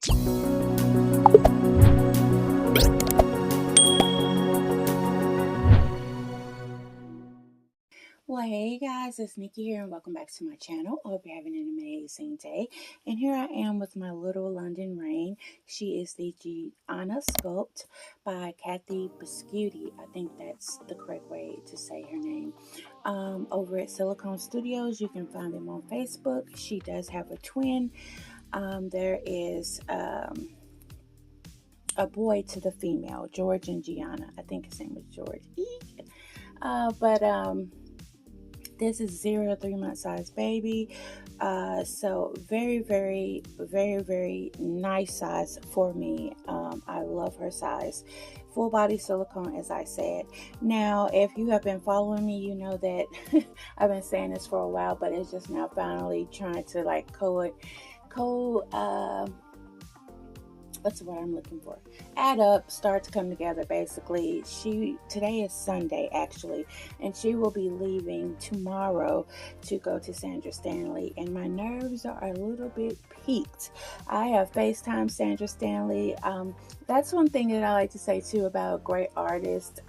Well, hey guys, it's Nikki here, and welcome back to my channel. I hope you're having an amazing day. And here I am with my little Londyn Reign. She is the Gianna Sculpt by Kathy Biscuiti. I think that's the correct way to say her name. Over at Silicone Studios, you can find them on Facebook. She does have a twin. There is a boy to the female, George and Gianna. I think his name was George. But this is 0 to 3 month size baby. So very nice size for me. I love her size. Full body silicone, as I said. Now, if you have been following me, you know that I've been saying this for a while, but it's just now finally trying to like what's the word I'm looking for? Add up, start to come together. Basically, today is Sunday actually, and she will be leaving tomorrow to go to Sandra Stanley, and my nerves are a little bit peaked. I have FaceTime Sandra Stanley. That's one thing that I like to say too about great artists.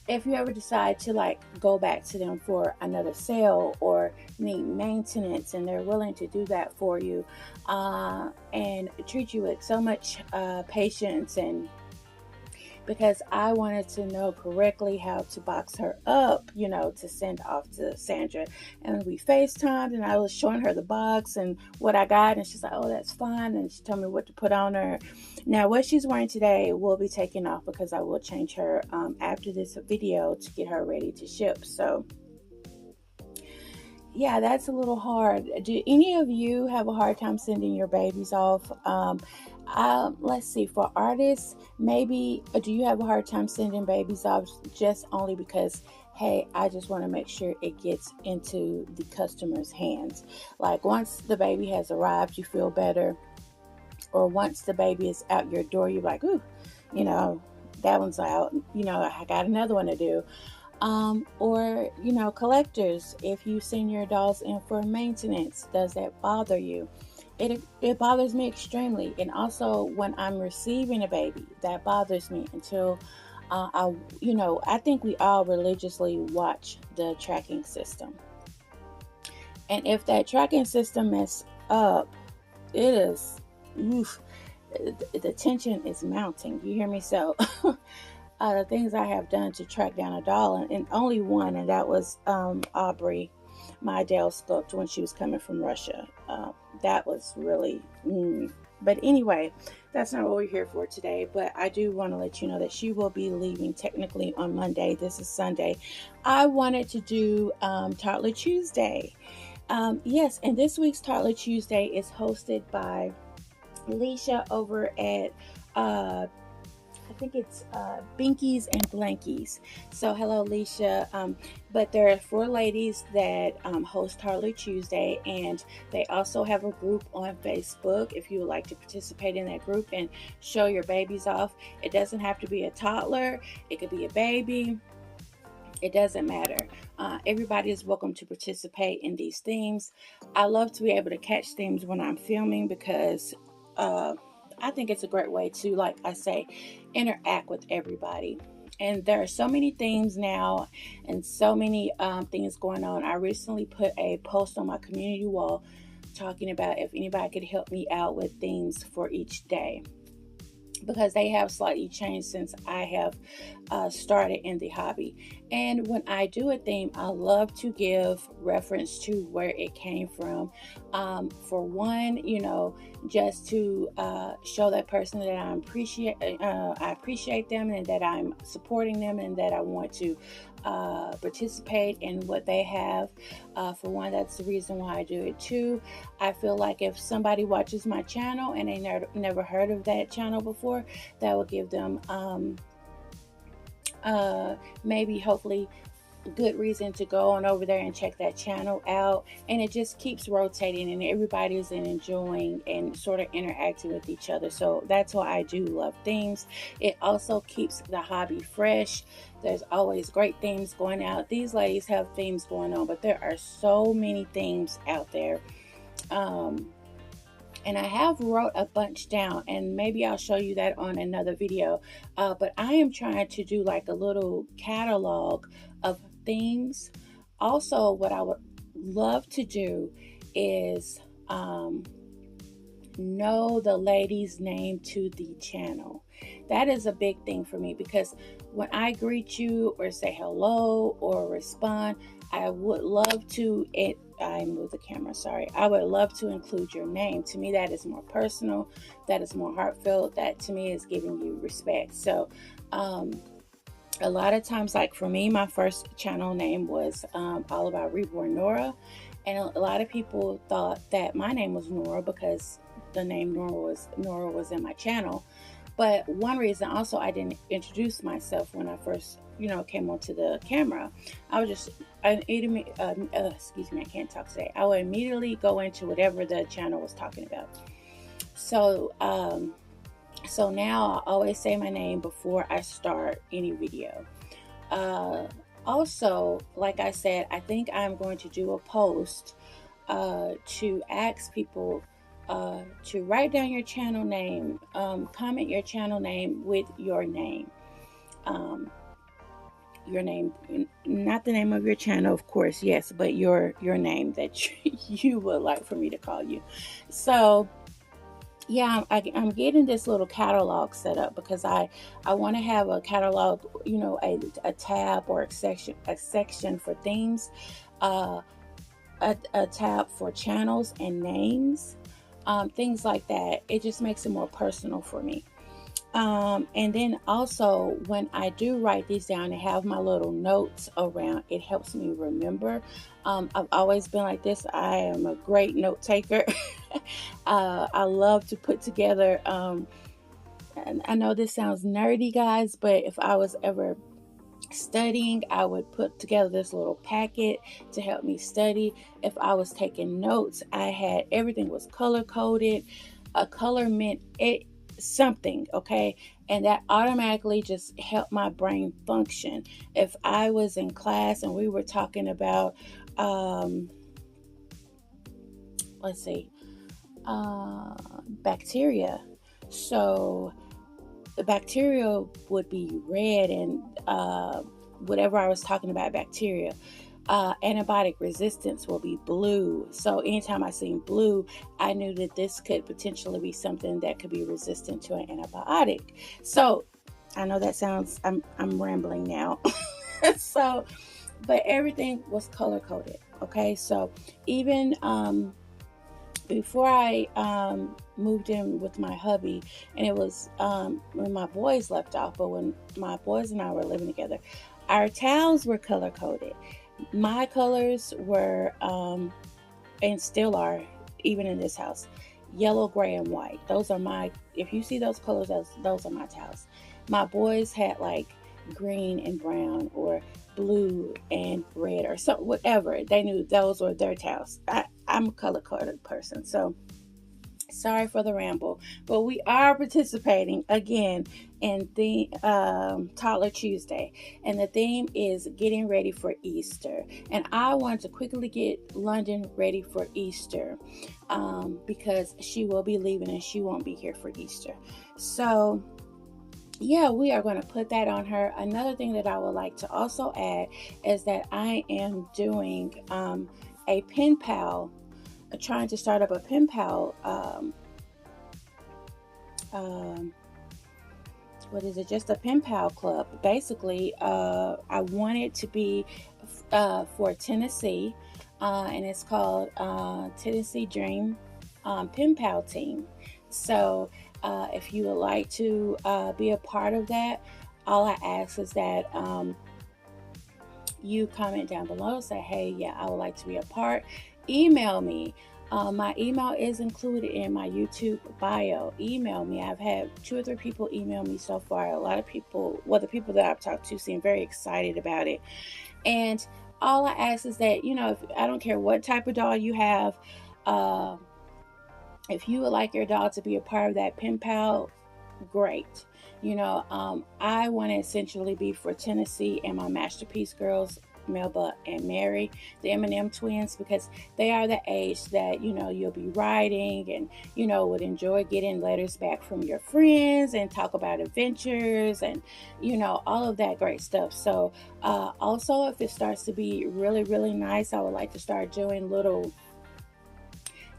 If you ever decide to like go back to them for another sale or need maintenance, and they're willing to do that for you, and treat you with so much patience, and because I wanted to know correctly how to box her up, to send off to Sandra. And we FaceTimed, and I was showing her the box and what I got, and she's like, oh, that's fine. And she told me what to put on her. Now, what she's wearing today will be taken off because I will change her after this video to get her ready to ship. So yeah, that's a little hard. Do any of you have a hard time sending your babies off? Let's see, for artists, maybe, do you have a hard time sending babies off just only because, hey, I just want to make sure it gets into the customer's hands? Like once the baby has arrived, you feel better. Or once the baby is out your door, you're like, ooh, that one's out. I got another one to do. Or collectors, if you send your dolls in for maintenance, does that bother you? It bothers me extremely. And also when I'm receiving a baby, that bothers me until I think we all religiously watch the tracking system, and if that tracking system mess up, it is the tension is mounting. You hear me? So the things I have done to track down a doll, and only one, and that was Aubrey, my Dell sculpt, when she was coming from Russia. That was really, but anyway, that's not what we're here for today. But I do want to let you know that she will be leaving technically on Monday. This is Sunday. I wanted to do Toddler Tuesday. Yes, and this week's Toddler Tuesday is hosted by Leisha over at I think it's Binkies and Blankies. So hello, Leisha. But there are 4 ladies that host Toddler Tuesday, and they also have a group on Facebook if you would like to participate in that group and show your babies off. It doesn't have to be a toddler. It could be a baby. It doesn't matter. Everybody is welcome to participate in these themes. I love to be able to catch themes when I'm filming because I think it's a great way to, like I say, interact with everybody. And there are so many themes now and so many things going on. I recently put a post on my community wall talking about if anybody could help me out with themes for each day, because they have slightly changed since I have started in the hobby. And when I do a theme, I love to give reference to where it came from. For one, just to show that person that I appreciate them, and that I'm supporting them, and that I want to participate in what they have. For one, that's the reason why I do it. Two, I feel like if somebody watches my channel and they never heard of that channel before, that will give them maybe hopefully good reason to go on over there and check that channel out. And it just keeps rotating, and everybody's enjoying and sort of interacting with each other. So that's why I do love themes. It also keeps the hobby fresh. There's always great themes going out. These ladies have themes going on, but there are so many themes out there. And I have wrote a bunch down, and maybe I'll show you that on another video. But I am trying to do like a little catalog of themes. Also, what I would love to do is know the lady's name to the channel. That is a big thing for me, because when I greet you or say hello or respond, I would love to I moved the camera, sorry. I would love to include your name. To me, that is more personal, that is more heartfelt, that to me is giving you respect. So a lot of times, like for me, my first channel name was All About Reborn Nora, and a lot of people thought that my name was Nora because the name Nora was in my channel. But one reason also, I didn't introduce myself when I first, came onto the camera. I would just, excuse me, I can't talk today. I would immediately go into whatever the channel was talking about. So, so now I always say my name before I start any video. Also, like I said, I think I'm going to do a post to ask people to write down your channel name, comment your channel name with your name. Your name, not the name of your channel, of course, yes, but your name that you would like for me to call you. So yeah, I'm getting this little catalog set up because I want to have a catalog, a tab or a section for themes, a tab for channels and names, things like that. It just makes it more personal for me. And then also, when I do write these down and have my little notes around, it helps me remember. I've always been like this. I am a great note taker. I love to put together, and I know this sounds nerdy, guys, but if I was ever studying, I would put together this little packet to help me study. If I was taking notes, I had everything was color coded. A color meant something, okay, and that automatically just helped my brain function. If I was in class and we were talking about let's see, bacteria, so the bacteria would be red, and whatever I was talking about bacteria, antibiotic resistance will be blue. So anytime I seen blue, I knew that this could potentially be something that could be resistant to an antibiotic. So I know that sounds, I'm rambling now. So, but everything was color coded. Okay, so even before I moved in with my hubby, and it was when my boys left off, but when my boys and I were living together, our towels were color coded. My colors were, and still are, even in this house, yellow, gray, and white. Those are my, if you see those colors, those are my towels. My boys had like green and brown, or blue and red, or so, whatever. They knew those were their towels. I'm a color coded person, so sorry for the ramble, but we are participating again in the Toddler Tuesday, and the theme is getting ready for Easter. And I want to quickly get Londyn ready for Easter, because she will be leaving and she won't be here for Easter. So yeah, we are going to put that on her. Another thing that I would like to also add is that I am doing a pen pal, trying to start up a pen pal, what is it, just a pen pal club. Basically, I want it to be for Tennessee, and it's called Tennessee Dream Pen Pal Team. So if you would like to be a part of that, all I ask is that you comment down below and say, hey, yeah, I would like to be a part. Email me. My email is included in my YouTube bio. Email me. I've had 2 or 3 people email me so far. A lot of people, well, the people that I've talked to seem very excited about it. And all I ask is that, if, I don't care what type of dog you have, if you would like your dog to be a part of that pen pal, great. I want to essentially be for Tennessee and my Masterpiece girls Melba and Mary, the M&M twins, because they are the age that, you'll be writing and, would enjoy getting letters back from your friends and talk about adventures and, all of that great stuff. So also, if it starts to be really, really nice, I would like to start doing little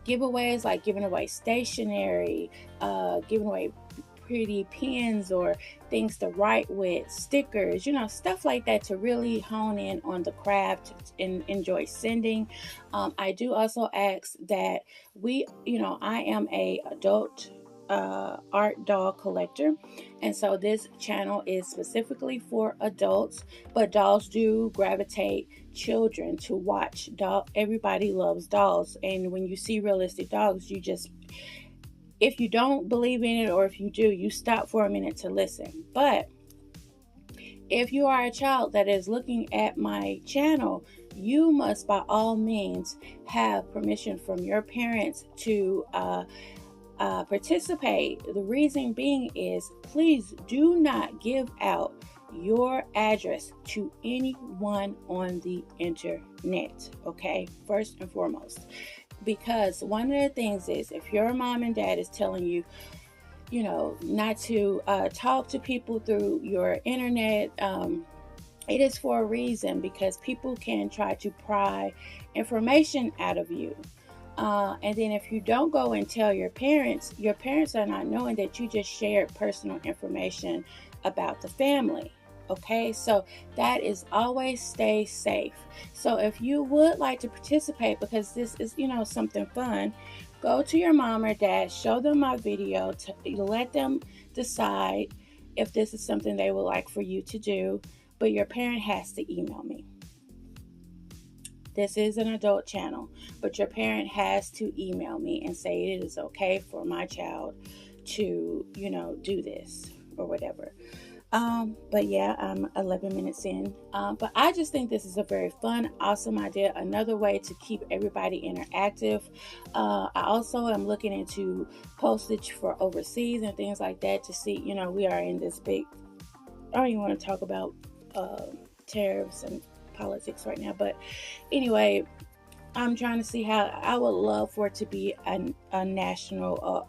giveaways, like giving away stationery, giving away pretty pens or things to write with, stickers, stuff like that, to really hone in on the craft and enjoy sending. I do also ask that I am a adult art doll collector, and so this channel is specifically for adults, but dolls do gravitate children to watch. Everybody loves dolls, and when you see realistic dolls, if you don't believe in it, or if you do, you stop for a minute to listen. But if you are a child that is looking at my channel, you must by all means have permission from your parents to participate. The reason being is, please do not give out your address to anyone on the internet, okay? First and foremost. Because one of the things is, if your mom and dad is telling you, not to talk to people through your internet, it is for a reason, because people can try to pry information out of you. And then if you don't go and tell your parents are not knowing that you just shared personal information about the family. Okay, so that is always stay safe. So if you would like to participate, because this is, something fun, go to your mom or dad, show them my video, to let them decide if this is something they would like for you to do. But your parent has to email me. This is an adult channel, but your parent has to email me and say it is okay for my child to, do this or whatever. But yeah, I'm 11 minutes in. But I just think this is a very fun, awesome idea. Another way to keep everybody interactive. I also am looking into postage for overseas and things like that, to see, we are in this big, I don't even want to talk about tariffs and politics right now. But anyway, I'm trying to see how I would love for it to be a national,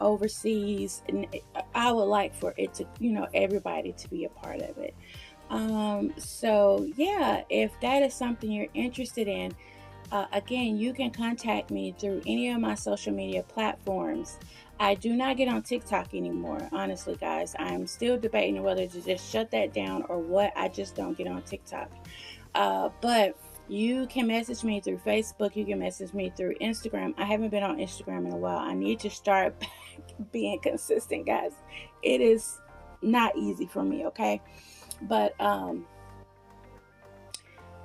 overseas, and I would like for it to, everybody to be a part of it. So yeah, if that is something you're interested in, again, you can contact me through any of my social media platforms. I do not get on TikTok anymore, honestly, guys. I'm still debating whether to just shut that down or what. I just don't get on TikTok. But you can message me through Facebook. You can message me through Instagram. I haven't been on Instagram in a while. I need to start back being consistent, guys. It is not easy for me, okay? But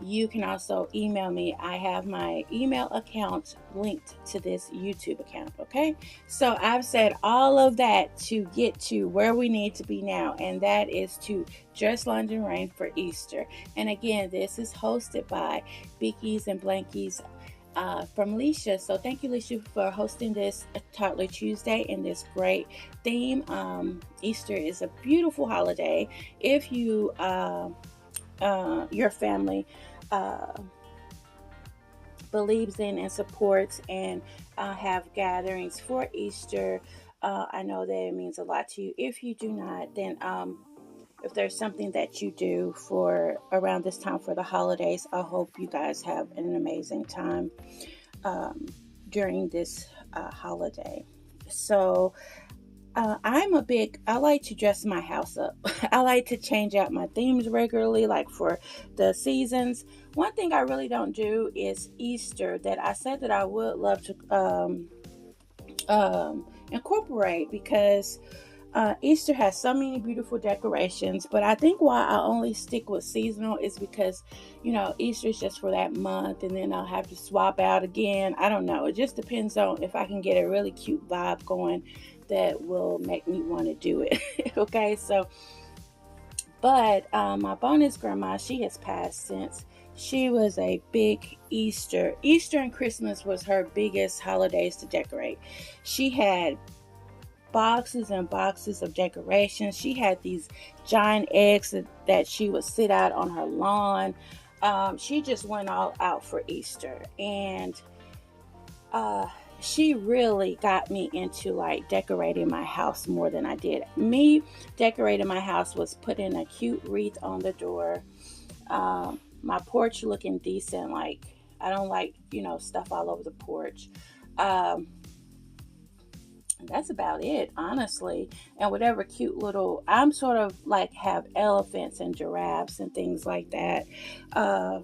you can also email me. I have my email account linked to this YouTube account, okay? So I've said all of that to get to where we need to be now, and that is to dress Londyn Reign for Easter. And again, this is hosted by Bickies and Blankies from Leisha. So thank you, Leisha, for hosting this Toddler Tuesday in this great theme. Easter is a beautiful holiday. If you your family believes in and supports and have gatherings for Easter, I know that it means a lot to you. If you do not, then if there's something that you do for around this time for the holidays, I hope you guys have an amazing time during this holiday. So I like to dress my house up. I like to change out my themes regularly, like for the seasons. One thing I really don't do is Easter, that I said that I would love to incorporate, because Easter has so many beautiful decorations. But I think why I only stick with seasonal is because, Easter is just for that month, and then I'll have to swap out again. I don't know. It just depends on if I can get a really cute vibe going that will make me want to do it. Okay, so, but my bonus grandma, she has passed since. She was a big Easter and Christmas was her biggest holidays to decorate. She had boxes and boxes of decorations. She had these giant eggs that she would sit out on her lawn. She just went all out for Easter, and uh, she really got me into like decorating my house more than I did. Me decorating my house was putting a cute wreath on the door, my porch looking decent. Like, I don't like, stuff all over the porch. Um, that's about it, honestly. And whatever cute little, I'm sort of like have elephants and giraffes and things like that. Uh,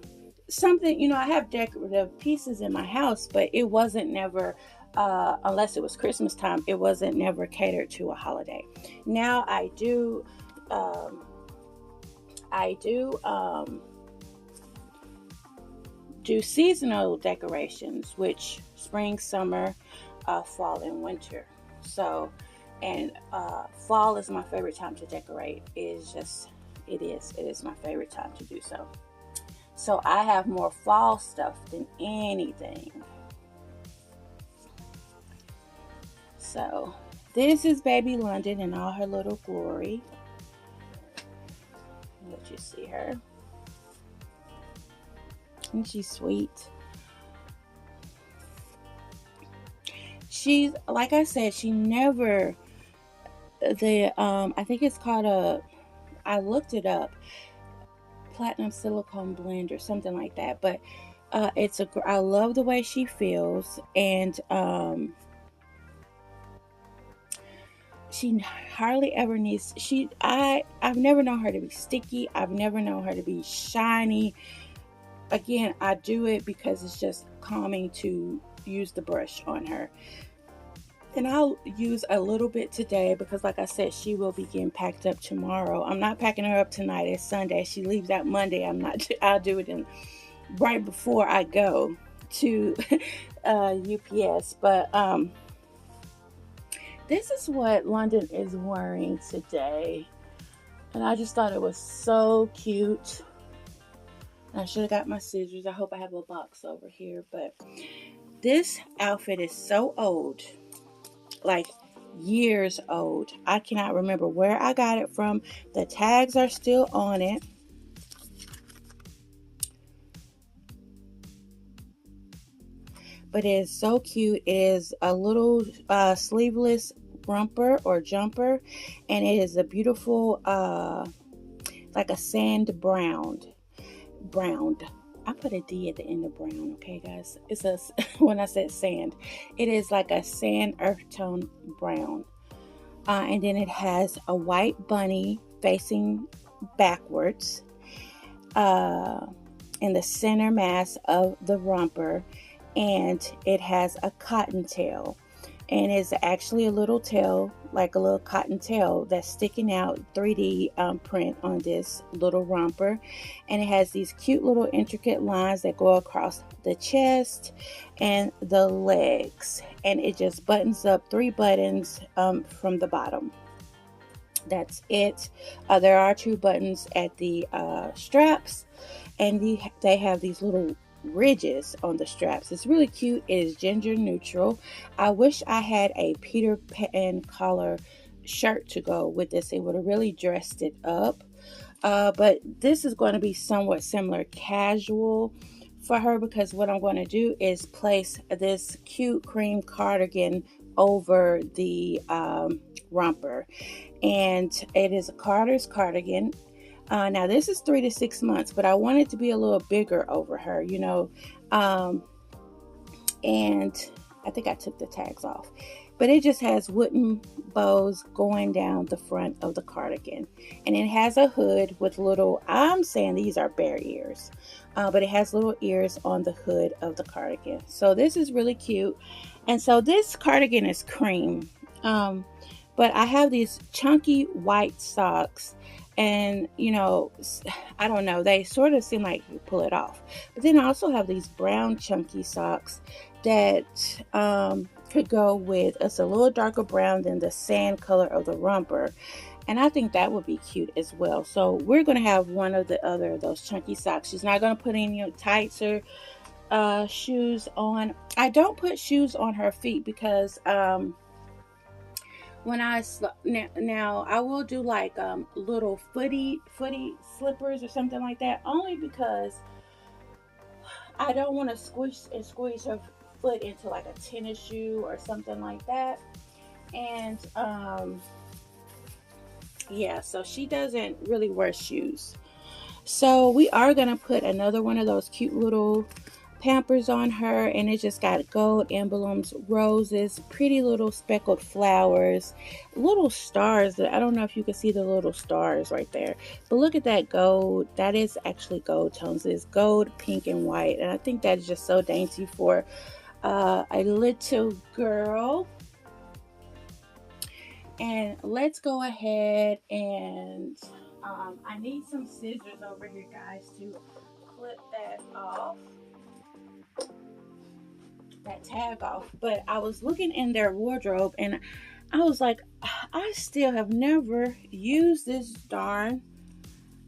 Something, I have decorative pieces in my house, but it wasn't never, unless it was Christmas time, it wasn't never catered to a holiday. Now um, I do seasonal decorations, which spring, summer, fall, and winter. So, and fall is my favorite time to decorate. It is my favorite time to do so. So I have more fall stuff than anything. So this is baby Londyn in all her little glory. Let you see her. And she's sweet. She's, like I said, she never, I think it's called I looked it up, platinum silicone blend or something like that. But I love the way she feels, and she hardly ever needs. I've never known her to be sticky. I've never known her to be shiny. Again, I do it because it's just calming to use the brush on her. And I'll use a little bit today because, like I said, she will be getting packed up tomorrow. I'm not packing her up tonight. It's Sunday. She leaves out Monday. I'll do it right before I go to UPS. But this is what Londyn is wearing today. And I just thought it was so cute. I should have got my scissors. I hope I have a box over here. But this outfit is so old. Like years old. I cannot remember where I got it from. The tags are still on it. But it is so cute. It is a little sleeveless romper or jumper, and it is a beautiful like a sand brown. I put a D at the end of brown, okay, guys? When I said sand, it is like a sand earth tone brown. And then it has a white bunny facing backwards in the center mass of the romper, and it has a cotton tail. And it's actually a little tail, like a little cotton tail that's sticking out, 3D print on this little romper. And it has these cute little intricate lines that go across the chest and the legs. And it just buttons up 3 buttons from the bottom. That's it. There are 2 buttons at the straps, and they have these little ridges on the straps. It's really cute. It is gender neutral. I wish I had a Peter Pan collar shirt to go with this. It would have really dressed it up. But this is going to be somewhat similar casual for her, because what I'm going to do is place this cute cream cardigan over the romper. And it is a Carter's cardigan. Now this is 3 to 6 months, but I want it to be a little bigger over her, and I think I took the tags off, but it just has wooden bows going down the front of the cardigan, and it has a hood with I'm saying these are bear ears, but it has little ears on the hood of the cardigan. So this is really cute. And so this cardigan is cream, but I have these chunky white socks. And, I don't know, they sort of seem like you pull it off. But then I also have these brown chunky socks that could go with, it's a little darker brown than the sand color of the romper. And I think that would be cute as well. So we're going to have one of the other of those chunky socks. She's not going to put any tights or shoes on. I don't put shoes on her feet because when now I will do like little footy slippers or something like that, only because I don't want to squeeze her foot into like a tennis shoe or something like that. And yeah, so she doesn't really wear shoes. So we are going to put another one of those cute little Pampers on her, and it just got gold emblems, roses, pretty little speckled flowers, little stars. I don't know if you can see the little stars right there, but look at that gold. That is actually gold tones. It's gold, pink, and white, and I think that is just so dainty for a little girl. And let's go ahead and I need some scissors over here, guys, to clip that off, that tag off. But I was looking in their wardrobe and I was like, I still have never used this darn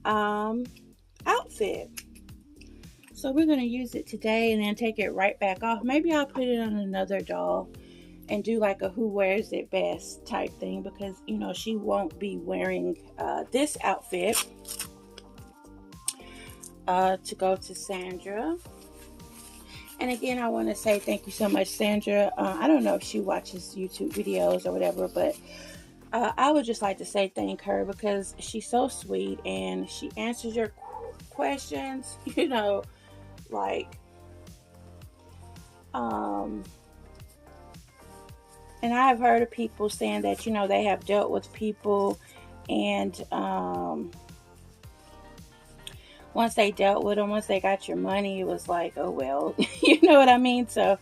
outfit. So we're going to use it today and then take it right back off. Maybe I'll put it on another doll and do like a who wears it best type thing, because you know she won't be wearing this outfit to go to Sandra. And again, I want to say thank you so much, Sandra. I don't know if she watches YouTube videos or whatever, but I would just like to say thank her, because she's so sweet and she answers your questions, you know, like and I've heard of people saying that, you know, they have dealt with people and once they dealt with them, once they got your money, it was like, oh, well, you know what I mean? So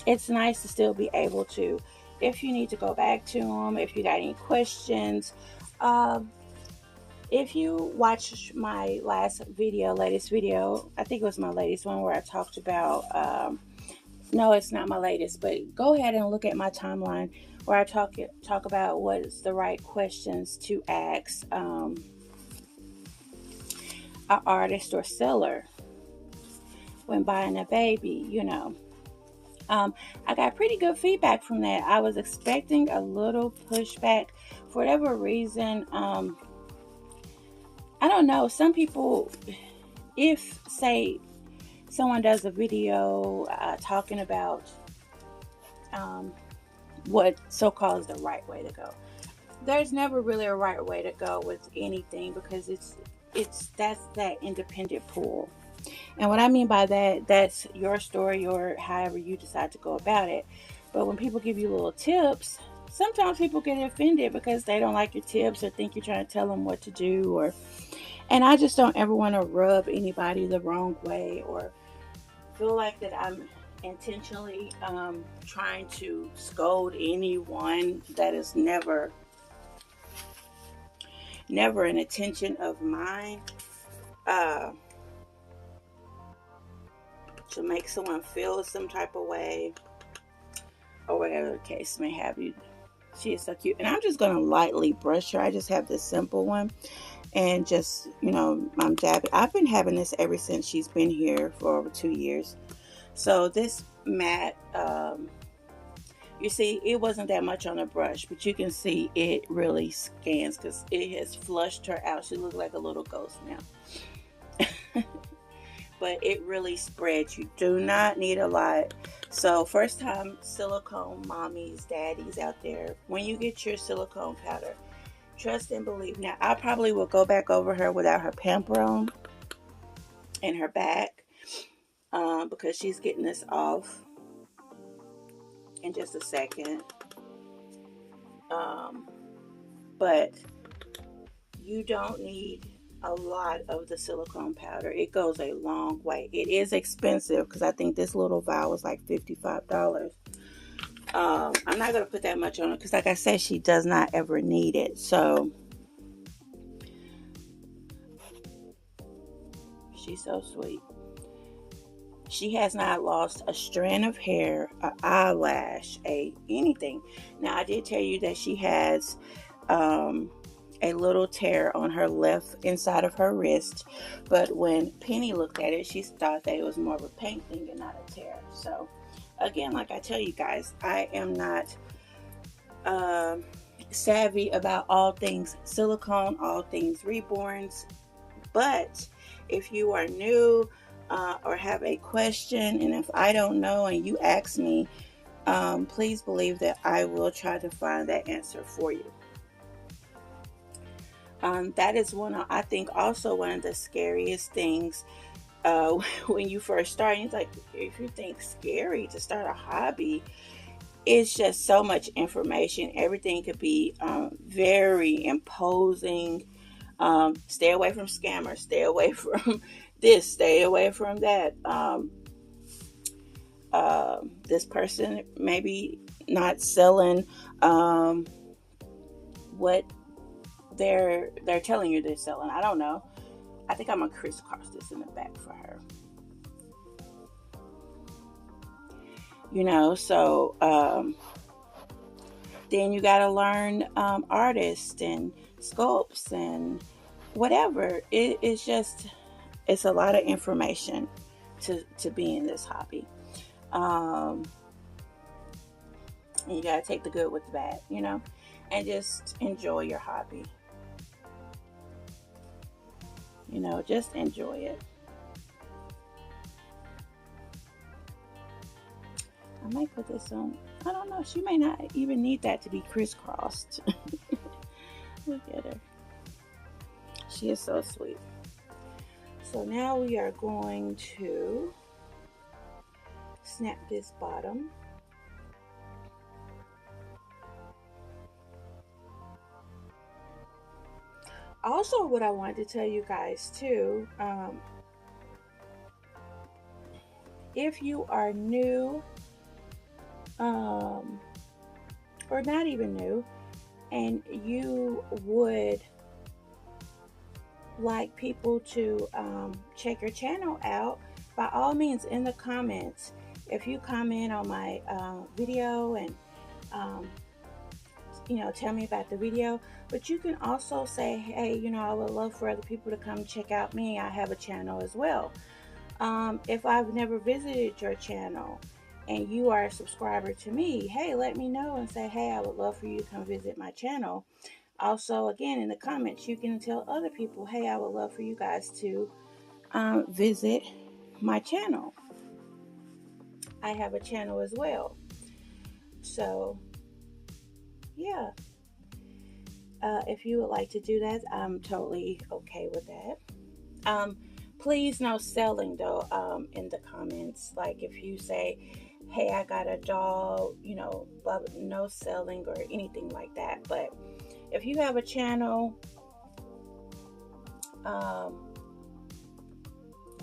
it's nice to still be able to, if you need to go back to them, if you got any questions. If you watch my latest video, I think it was my latest one where I talked about, no, it's not my latest, but go ahead and look at my timeline where I talk about what is the right questions to ask an artist or seller when buying a baby, you know. I got pretty good feedback from that. I was expecting a little pushback for whatever reason. I don't know. Some people, if say someone does a video talking about what so-called is the right way to go, there's never really a right way to go with anything, because that's that independent pool. And what I mean by that, that's your story or however you decide to go about it. But when people give you little tips, sometimes people get offended because they don't like your tips or think you're trying to tell them what to do, and I just don't ever want to rub anybody the wrong way or feel like that I'm intentionally trying to scold anyone. That is never an intention of mine. To make someone feel some type of way or whatever the case may have. You, she is so cute, and I'm just gonna lightly brush her. I just have this simple one, and just, you know, I'm dabbing. I've been having this ever since she's been here for over 2 years. So this mat, you see, it wasn't that much on the brush, but you can see it really scans because it has flushed her out. She looks like a little ghost now. But it really spreads. You do not need a lot. So first time silicone mommies, daddies out there, when you get your silicone powder, trust and believe. Now, I probably will go back over her without her pamper on and her back because she's getting this off in just a second. But you don't need a lot of the silicone powder. It goes a long way. It is expensive because I think this little vial was like $55. I'm not going to put that much on it because, like I said, she does not ever need it. So she's so sweet. She has not lost a strand of hair, an eyelash, anything. Now, I did tell you that she has a little tear on her left inside of her wrist, but when Penny looked at it, she thought that it was more of a paint thing and not a tear. So again, like I tell you guys, I am not savvy about all things silicone, all things reborns. But if you are new or have a question, and if I don't know and you ask me, please believe that I will try to find that answer for you. That is I think, also one of the scariest things when you first start. It's like, if you think scary to start a hobby, it's just so much information. Everything could be very imposing. Stay away from scammers. Stay away from this. Stay away from that. This person maybe not selling what they're telling you they're selling. I don't know. I think I'm gonna crisscross this in the back for her. So then you got to learn artists and sculpts and whatever. It's a lot of information to be in this hobby. And you got to take the good with the bad, and just enjoy your hobby. Just enjoy it. I might put this on. I don't know. She may not even need that to be crisscrossed. Look at her. She is so sweet. So now we are going to snap this bottom. Also, what I wanted to tell you guys too, if you are new, or not even new, and you would like people to check your channel out, by all means, in the comments, if you comment on my video and tell me about the video. But you can also say, hey, I would love for other people to come check out me. I have a channel as well. If I've never visited your channel and you are a subscriber to me, hey, let me know and say, hey, I would love for you to come visit my channel. Also, again, in the comments, you can tell other people, hey, I would love for you guys to visit my channel. I have a channel as well. So, yeah. If you would like to do that, I'm totally okay with that. Please, no selling though in the comments. Like if you say, hey, I got a doll, blah, blah, no selling or anything like that. But if you have a channel,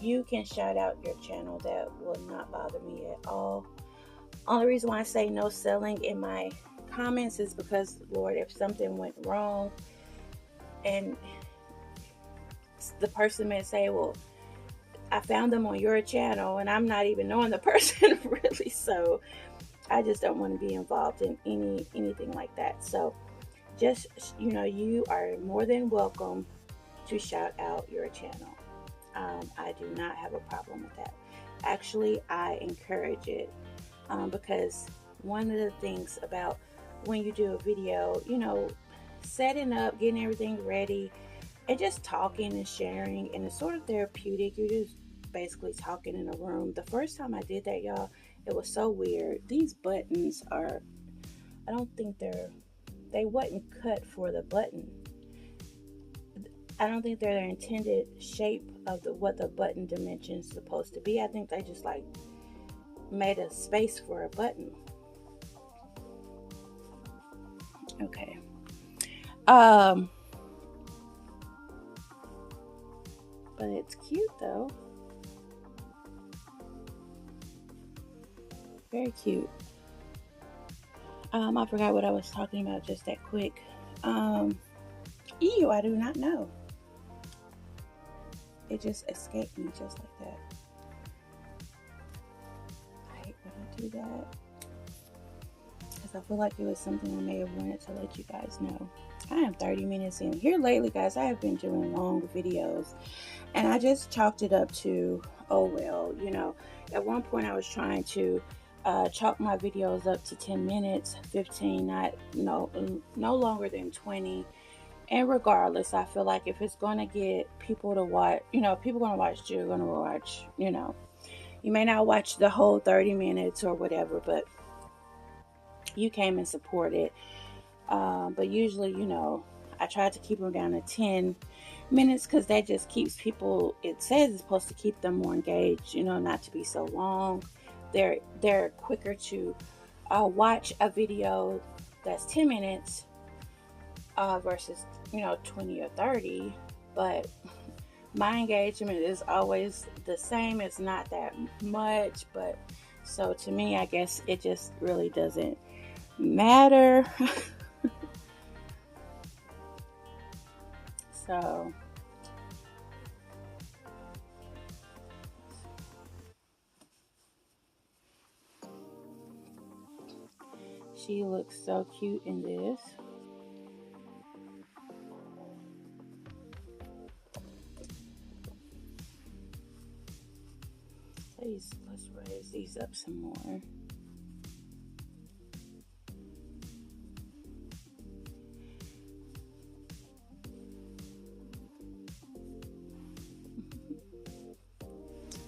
you can shout out your channel. That will not bother me at all. Only reason why I say no selling in my comments is because, Lord, if something went wrong and the person may say, well, I found them on your channel, and I'm not even knowing the person really, so I just don't want to be involved in anything like that. So just, you are more than welcome to shout out your channel. I do not have a problem with that. Actually, I encourage it because one of the things about when you do a video, setting up, getting everything ready, and just talking and sharing, and it's sort of therapeutic. You're just basically talking in a room. The first time I did that, y'all, it was so weird. These buttons are, I don't think they wasn't cut for the button. I don't think they're their intended shape of what the button dimension is supposed to be. I think they just like made a space for a button. Okay. But it's cute though. Very cute. I forgot what I was talking about just that quick. Ew, I do not know. It just escaped me just like that. I hate when I do that, because I feel like it was something I may have wanted to let you guys know. I am 30 minutes in. Here lately, guys, I have been doing long videos, and I just chalked it up to, oh well, at one point I was trying to chalk my videos up to 10 minutes, 15, not no longer than 20. And regardless, I feel like if it's going to get people to watch, people going to watch, you're going to watch, you may not watch the whole 30 minutes or whatever, but you came and supported. But usually, I try to keep them down to 10 minutes because that just keeps people, it says it's supposed to keep them more engaged, not to be so long. They're quicker to watch a video that's 10 minutes versus 20 or 30. But my engagement is always the same. It's not that much, but so to me, I guess it just really doesn't matter. So she looks so cute in this. Let's raise these up some more.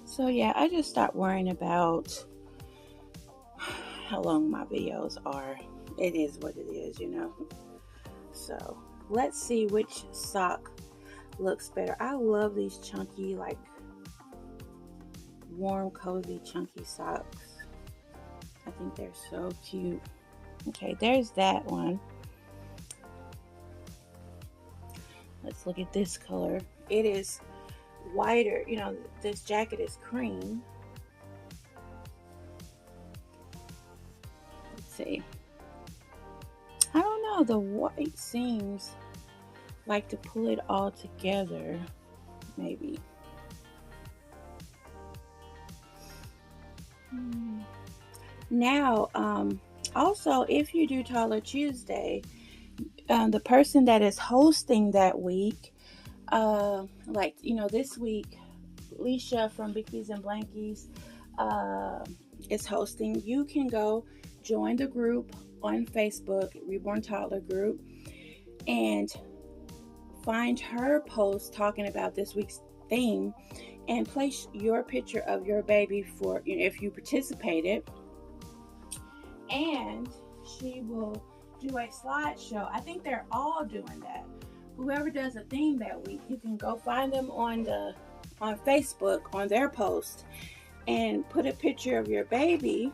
So yeah, I just stopped worrying about how long my videos are. It is what it is, So let's see which sock looks better. I love these chunky, like warm, cozy, chunky socks. I think they're so cute. Okay, there's that one. Let's look at this color. It is whiter. This jacket is cream. Let's see. I don't know. The white seems like to pull it all together. Maybe. Now, also, if you do Toddler Tuesday, the person that is hosting that week, this week, Leisha from Bickies and Blankies is hosting. You can go join the group on Facebook, Reborn Toddler Group, and find her post talking about this week's theme and place your picture of your baby for if you participated, and she will do a slideshow. I think they're all doing that. Whoever does a theme that week, you can go find them on Facebook on their post and put a picture of your baby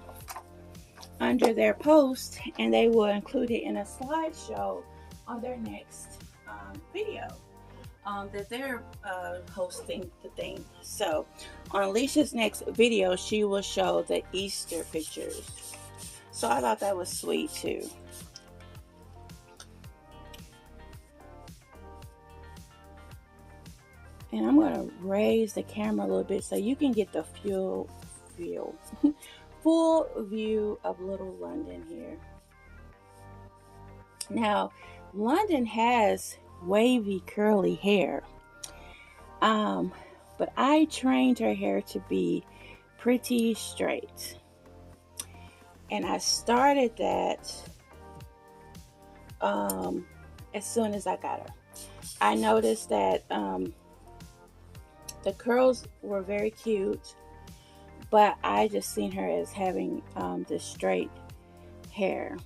under their post, and they will include it in a slideshow on their next video that they're hosting the thing. So on Alicia's next video, she will show the Easter pictures. So I thought that was sweet too. And I'm going to raise the camera a little bit so you can get the full view of little Londyn here. Now, Londyn has wavy curly hair. But I trained her hair to be pretty straight. And I started that as soon as I got her. I noticed that the curls were very cute, but I just seen her as having this straight hair.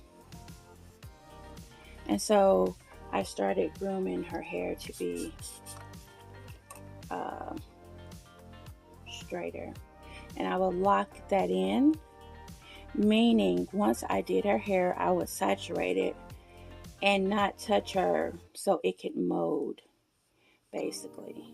And so I started grooming her hair to be straighter. And I would lock that in, meaning once I did her hair, I would saturate it and not touch her so it could mold, basically.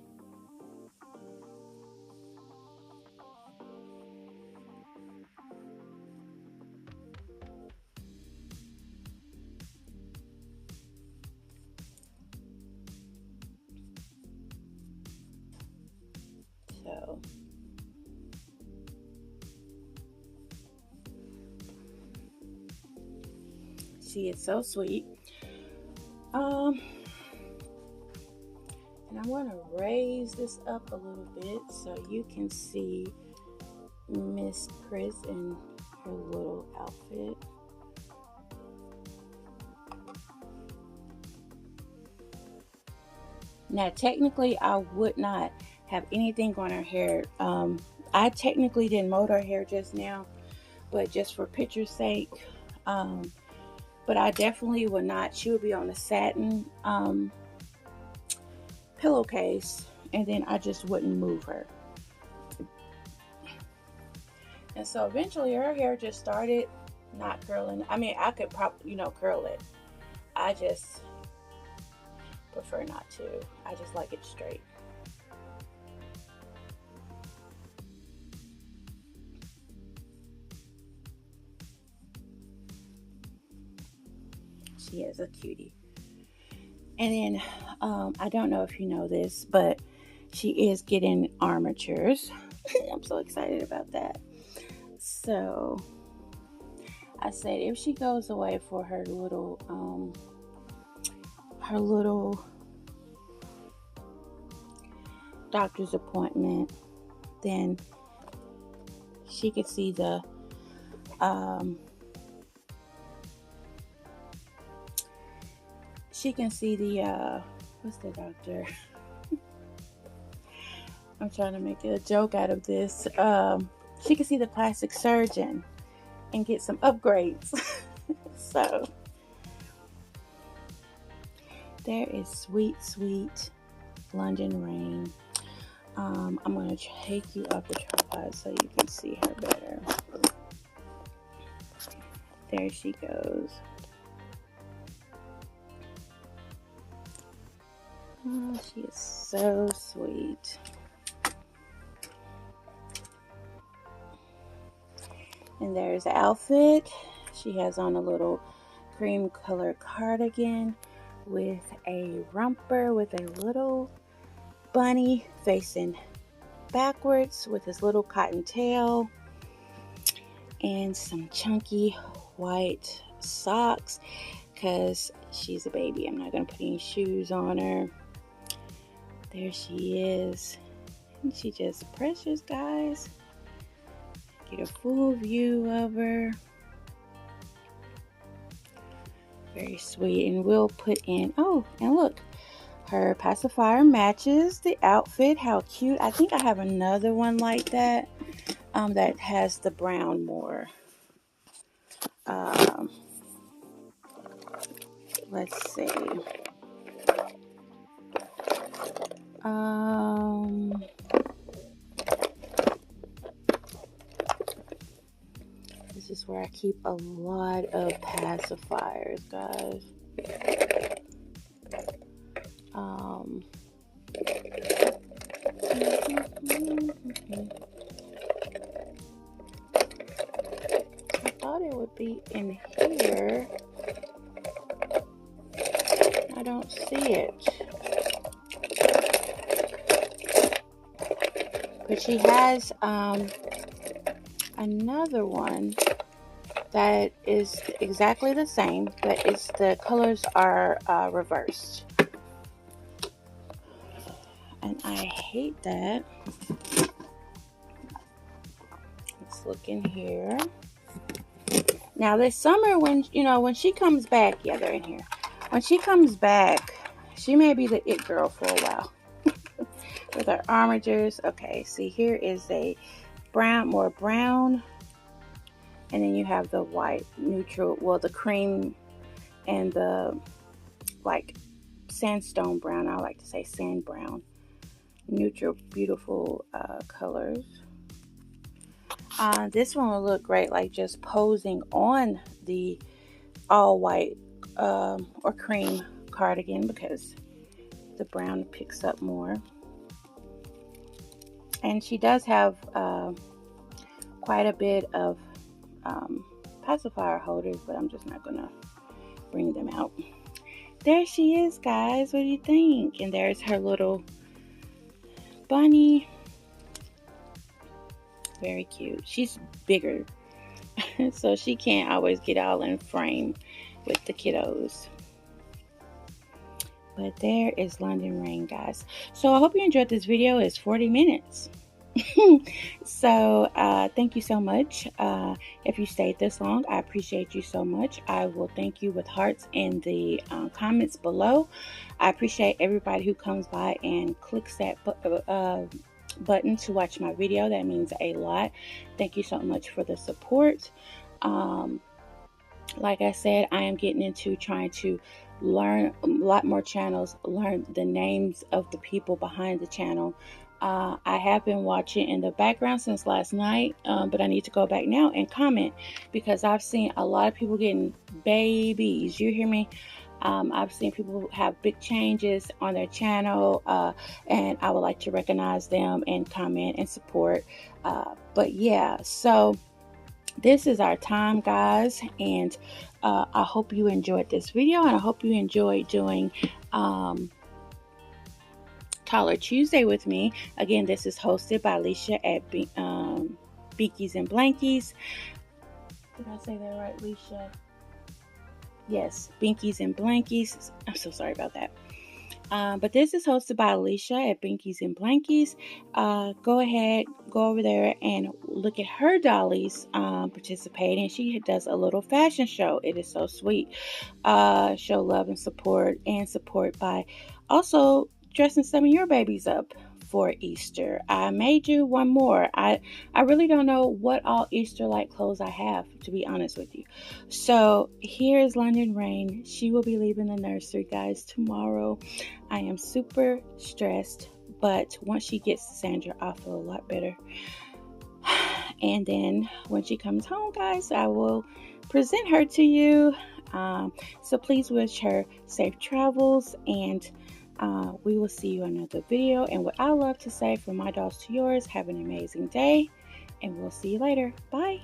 So she is so sweet. And I want to raise this up a little bit so you can see Miss Chris and her little outfit. Now, technically, I would not have anything on her hair. I technically didn't mold her hair just now, but just for picture's sake. But I definitely would not. She would be on the satin pillowcase, and then I just wouldn't move her. And so eventually her hair just started not curling. I mean, I could probably, curl it. I just prefer not to. I just like it straight. She is a cutie. And then, I don't know if you know this, but she is getting armatures. I'm so excited about that. So I said if she goes away for her little doctor's appointment, then she could see the what's the doctor? I'm trying to make a joke out of this. She can see the plastic surgeon and get some upgrades. So there is sweet Londyn Reign. I'm going to take you up the tripod so you can see her better. There she goes. Oh, she is so sweet. And there's the outfit. She has on a little cream color cardigan with a romper with a little bunny facing backwards with his little cotton tail and some chunky white socks because she's a baby. I'm not going to put any shoes on her. There she is. And she just precious, guys. Get a full view of her. Very sweet. And we'll put in, oh, and look, her pacifier matches the outfit. How cute. I think I have another one like that that has the brown more. Let's see. This is where I keep a lot of pacifiers, guys. I thought it would be in here. I don't see it. But she has another one that is exactly the same, but the colors are reversed. And I hate that. Let's look in here. Now this summer, when she comes back, yeah, they're in here. When she comes back, she may be the it girl for a while. With her armatures. Okay, see, here is a more brown, and then you have the white neutral, well, the cream and the like sandstone brown. I like to say sand brown. Neutral, beautiful colors. This one will look great like just posing on the all white or cream cardigan because the brown picks up more. And she does have quite a bit of pacifier holders, but I'm just not gonna bring them out. There she is, guys. What do you think? And there's her little bunny. Very cute. She's bigger, so she can't always get all in frame with the kiddos. But there is Londyn Reign, guys. So I hope you enjoyed this video. It's 40 minutes. So thank you so much. If you stayed this long, I appreciate you so much. I will thank you with hearts in the comments below. I appreciate everybody who comes by and clicks that button to watch my video. That means a lot. Thank you so much for the support. Um, like I said, I am getting into trying to learn a lot more channels, learn the names of the people behind the channel. I have been watching in the background since last night, but I need to go back now and comment because I've seen a lot of people getting babies. You hear me? I've seen people have big changes on their channel, and I would like to recognize them and comment and support. But yeah, so this is our time, guys, and I hope you enjoyed this video, and I hope you enjoyed doing Toddler Tuesday with me. Again, this is hosted by Leisha at Binkies and Blankies. Did I say that right, Leisha? Yes, Binkies and Blankies. I'm so sorry about that. But this is hosted by Leisha at Binkies and Blankies. Go ahead, go over there and look at her dollies participating. She does a little fashion show. It is so sweet. Show love and support by also dressing some of your babies up for Easter. I made you one more. I really don't know what all Easter-like clothes I have, to be honest with you. So here's Londyn Reign. She will be leaving the nursery, guys, tomorrow. I am super stressed, but once she gets to Sandra, I'll feel a lot better. And then when she comes home, guys, I will present her to you. So please wish her safe travels, and we will see you in another video. And what I love to say, from my dolls to yours, have an amazing day, and we'll see you later. Bye.